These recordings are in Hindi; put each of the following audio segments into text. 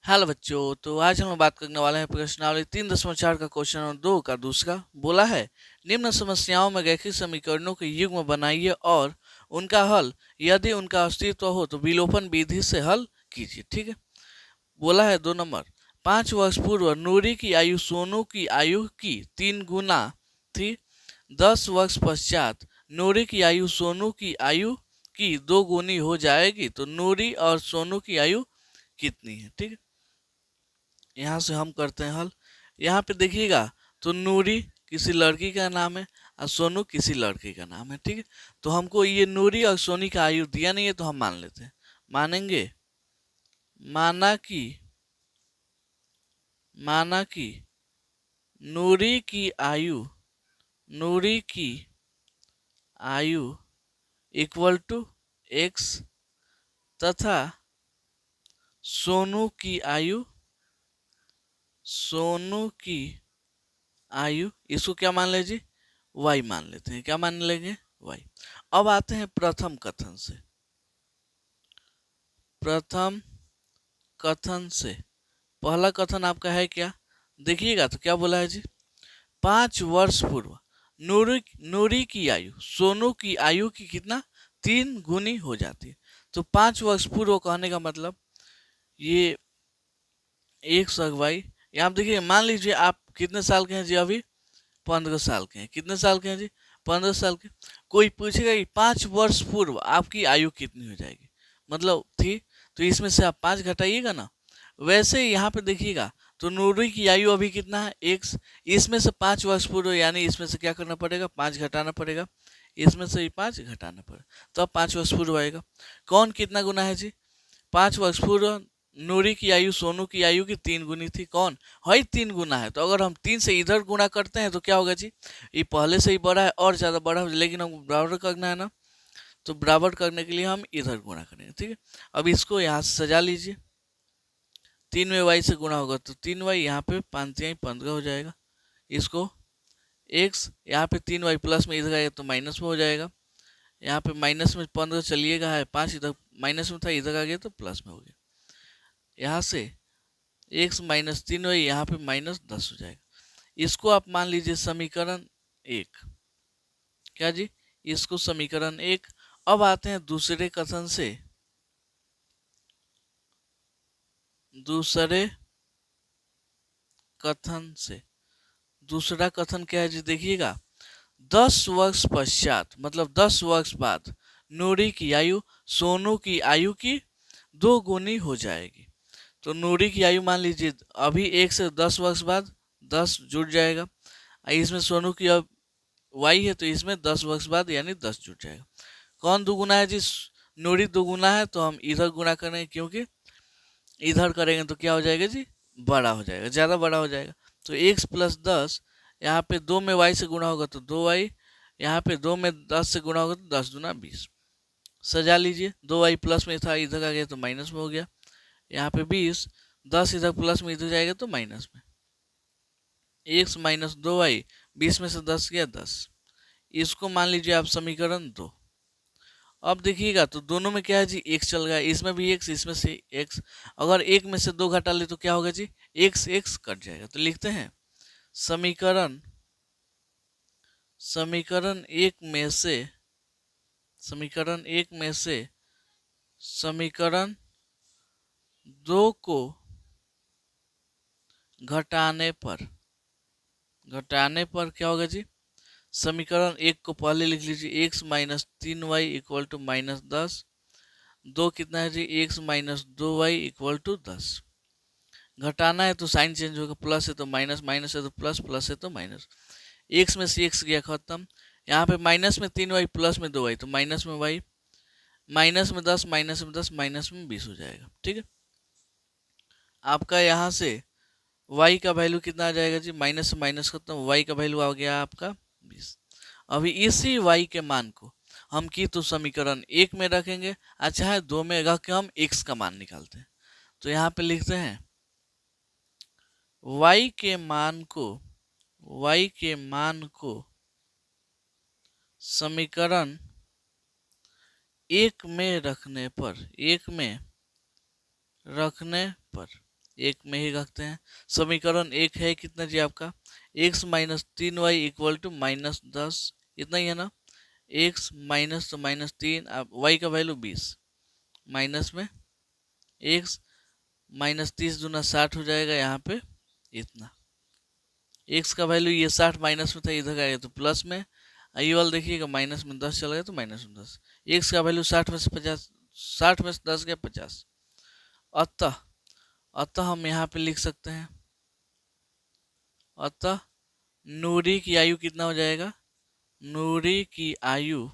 हेलो बच्चों, तो आज हम लोग बात करने वाले हैं प्रश्नावली 3.4 का क्वेश्चन नंबर 2 का दूसरा। बोला है निम्न समस्याओं में रैखिक समीकरणों के युग्म बनाइए और उनका हल यदि उनका अस्तित्व हो तो विलोपन विधि से हल कीजिए। ठीक है। बोला है 2 नंबर, 5 वर्ष पूर्व नूरी की आयु सोनू की आयु की 3 गुना थी। 10 वर्ष पश्चात नूरी की आयु सोनू की आयु की 2 गुनी हो जाएगी, तो नूरी और सोनू की आयु कितनी है। ठीक है। यहाँ से हम करते हैं हल। यहाँ पे देखिएगा तो नूरी किसी लड़की का नाम है और सोनू किसी लड़के का नाम है। ठीक है। तो हमको ये नूरी और सोनी का आयु दिया नहीं है, तो हम मान लेते हैं। मानेंगे, माना कि नूरी की आयु इक्वल टू एक्स तथा सोनू की आयु इसको क्या मान लीजिए, वाई मान लेते हैं। क्या मान लेंगे, वाई। अब आते हैं प्रथम कथन से। पहला कथन आपका है क्या, देखिएगा तो क्या बोला है जी, 5 वर्ष पूर्व नूरी की आयु सोनू की आयु की कितना 3 गुनी हो जाती है। तो 5 वर्ष पूर्व कहने का मतलब ये एक सगवाई। यहाँ देखिए, मान लीजिए आप कितने साल के हैं जी, अभी 15 साल के हैं। कितने साल के हैं जी, 15 साल के। कोई पूछेगा कि 5 वर्ष पूर्व आपकी आयु कितनी हो जाएगी, मतलब थी, तो इसमें से आप 5 घटाइएगा ना। वैसे यहाँ पे देखिएगा तो नूरी की आयु अभी कितना है, एक्स। इसमें से 5 वर्ष पूर्व यानी इसमें से क्या करना पड़ेगा, 5 घटाना पड़ेगा। इसमें से 5 घटाना पड़ेगा, तब तो 5 वर्ष पूर्व आएगा। कौन कितना गुना है जी, 5 वर्ष पूर्व नूरी की आयु सोनू की आयु की 3 गुनी थी। कौन है, 3 गुना है। तो अगर हम 3 से इधर गुणा करते हैं तो क्या होगा जी, ये पहले से ही बड़ा है और ज़्यादा बड़ा हो, लेकिन हमको बराबर करना है ना, तो बराबर करने के लिए हम इधर गुणा करेंगे। ठीक है। अब इसको यहाँ से सजा लीजिए, 3 में वाई से गुणा होगा तो 3 वाई, यहाँ पे 5×3=15 हो जाएगा। इसको एक्स, यहाँ पे 3 वाई प्लस में इधर आएगा तो माइनस में हो जाएगा। यहाँ पे माइनस में 15 चलिएगा है, 5 इधर माइनस में था, इधर आ गया तो प्लस में हो गया। यहाँ से x-3y यहाँ पे -10 हो जाएगा। इसको आप मान लीजिए समीकरण 1। क्या जी, इसको समीकरण 1। अब आते हैं दूसरे कथन से। दूसरा कथन क्या है जी, देखिएगा 10 वर्ष पश्चात मतलब 10 वर्ष बाद नूरी की आयु सोनू की आयु की 2 गुनी हो जाएगी। तो नूरी की आयु मान लीजिए अभी 1 से 10 वर्ष बाद 10 जुड़ जाएगा। इसमें सोनू की अब वाई है तो इसमें 10 वर्ष बाद यानी 10 जुड़ जाएगा। कौन दुगुना है जी, नूरी दुगुना है, तो हम इधर गुना करेंगे, क्योंकि इधर करेंगे तो क्या हो जाएगा जी, बड़ा हो जाएगा, ज़्यादा बड़ा हो जाएगा। तो x + 10, यहाँ पे 2 में y से गुणा होगा तो 2y, यहाँ पे 2 में 10 से गुणा होगा तो 10 दूना 20। सजा लीजिए, 2y प्लस में था, इधर आ गया तो माइनस में हो गया। यहाँ पे 20, 10 इधर प्लस में इधर जाएगा तो माइनस में। x - 2y, 20 में से 10 गया 10। इसको मान लीजिए आप समीकरण 2। अब देखिएगा तो दोनों में क्या है जी, x चल गया, इसमें भी x, इसमें से x। अगर एक में से 2 घटा ले तो क्या होगा जी, x कट जाएगा। तो लिखते हैं समीकरण 1 में से समीकरण 2 को घटाने पर क्या होगा जी, समीकरण 1 को पहले लिख लीजिए, x - 3y = -10। 2 कितना है जी, x - 2y = 10। घटाना है तो साइन चेंज होगा, प्लस है तो माइनस, माइनस है तो प्लस, प्लस है तो माइनस। x में से x गया खत्म। यहाँ पे माइनस में 3y प्लस में 2y, तो माइनस में y, माइनस में 10, माइनस में 10, माइनस में 20 हो जाएगा। ठीक है। आपका यहाँ से y का वैल्यू कितना आ जाएगा जी, माइनस से माइनस खत्म, y का वैल्यू आ गया आपका 20। अभी इसी y के मान को हम की तो समीकरण 1 में रखेंगे, अच्छा है 2 में रख के हम x का मान निकालते हैं। तो यहाँ पे लिखते हैं y के मान को समीकरण 1 में रखने पर एक में ही रखते हैं। समीकरण एक है कितना जी आपका, x minus 3y equal to -10, इतना ही है ना। x माइनस तो -3, अब y का वैल्यू 20, माइनस में x माइनस 30 दूना 60 हो जाएगा यहाँ पे इतना। x का वैल्यू ये 60 माइनस में था, इधर आएगा तो प्लस में, ये वाला देखिएगा माइनस में 10 चला गया तो माइनस में 10। x का वैल्यू 60 में से 50, 60 में से 10 गया 50। अतः हम यहाँ पे लिख सकते हैं, अतः नूरी की आयु कितना हो जाएगा, नूरी की आयु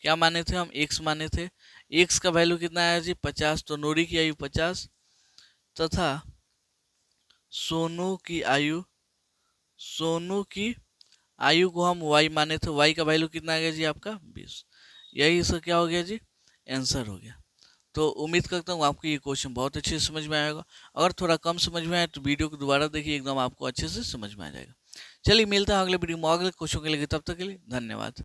क्या माने थे हम, x माने थे, x का वैल्यू कितना आया जी 50, तो नूरी की आयु 50, तथा सोनू की आयु, सोनू की आयु को हम y माने थे, y का वैल्यू कितना आ गया जी आपका 20। यही इसका क्या हो गया जी, आंसर हो गया। तो उम्मीद करता हूँ आपको ये क्वेश्चन बहुत अच्छे से समझ में आएगा। अगर थोड़ा कम समझ में आए तो वीडियो को दोबारा देखिए, एकदम आपको अच्छे से समझ में आ जाएगा। चलिए मिलता है अगले वीडियो में अगले क्वेश्चन के लिए, तब तक के लिए धन्यवाद।